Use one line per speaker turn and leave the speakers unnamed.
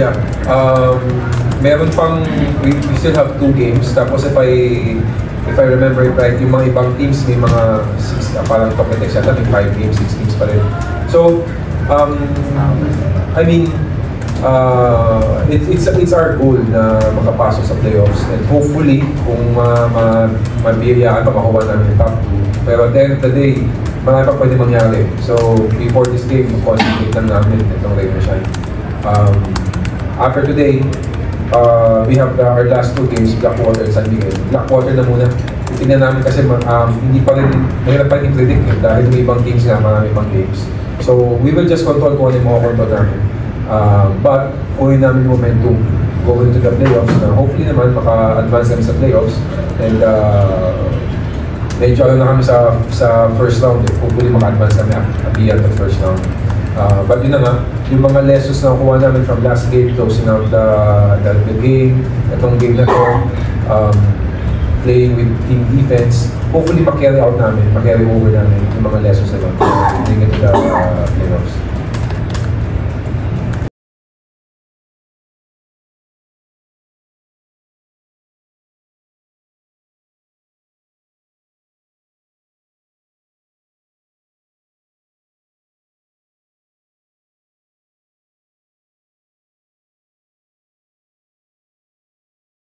Yeah. Meron pang, we still have 2 games. Tapos if I remember it right, yung mga ibang teams may mga 6, parang Toketex yata, may 5 games, 6 games pa rin. So, I mean, it's our goal na makapasok sa playoffs, and hopefully kung mabiyayaan pa makuha namin yung top 2. Pero at the end of the day, marami pa pwede mangyari. So before this game, concentrate lang namin itong Rain or Shine. After today, we have our last 2 games, Blackwater and San Miguel. Blackwater na muna. Tingnan namin kasi hindi pa rin, mahirap pa rin i-predict dahil may ibang teams nga, marami pang games. So we will just control kung ano yung mga control namin. But kunin namin momentum going to the playoffs na hopefully naman maka-advance kami sa playoffs, and medyo na kami sa first round, hopefully maka-advance kami at the end of first round. But yun na nga, yung mga lessons na nakuha namin from last game, closing out the game, itong game na to, playing with team defense, hopefully ma-carry out namin, ma-carry over namin yung mga lessons na yun, bring it to the playoffs.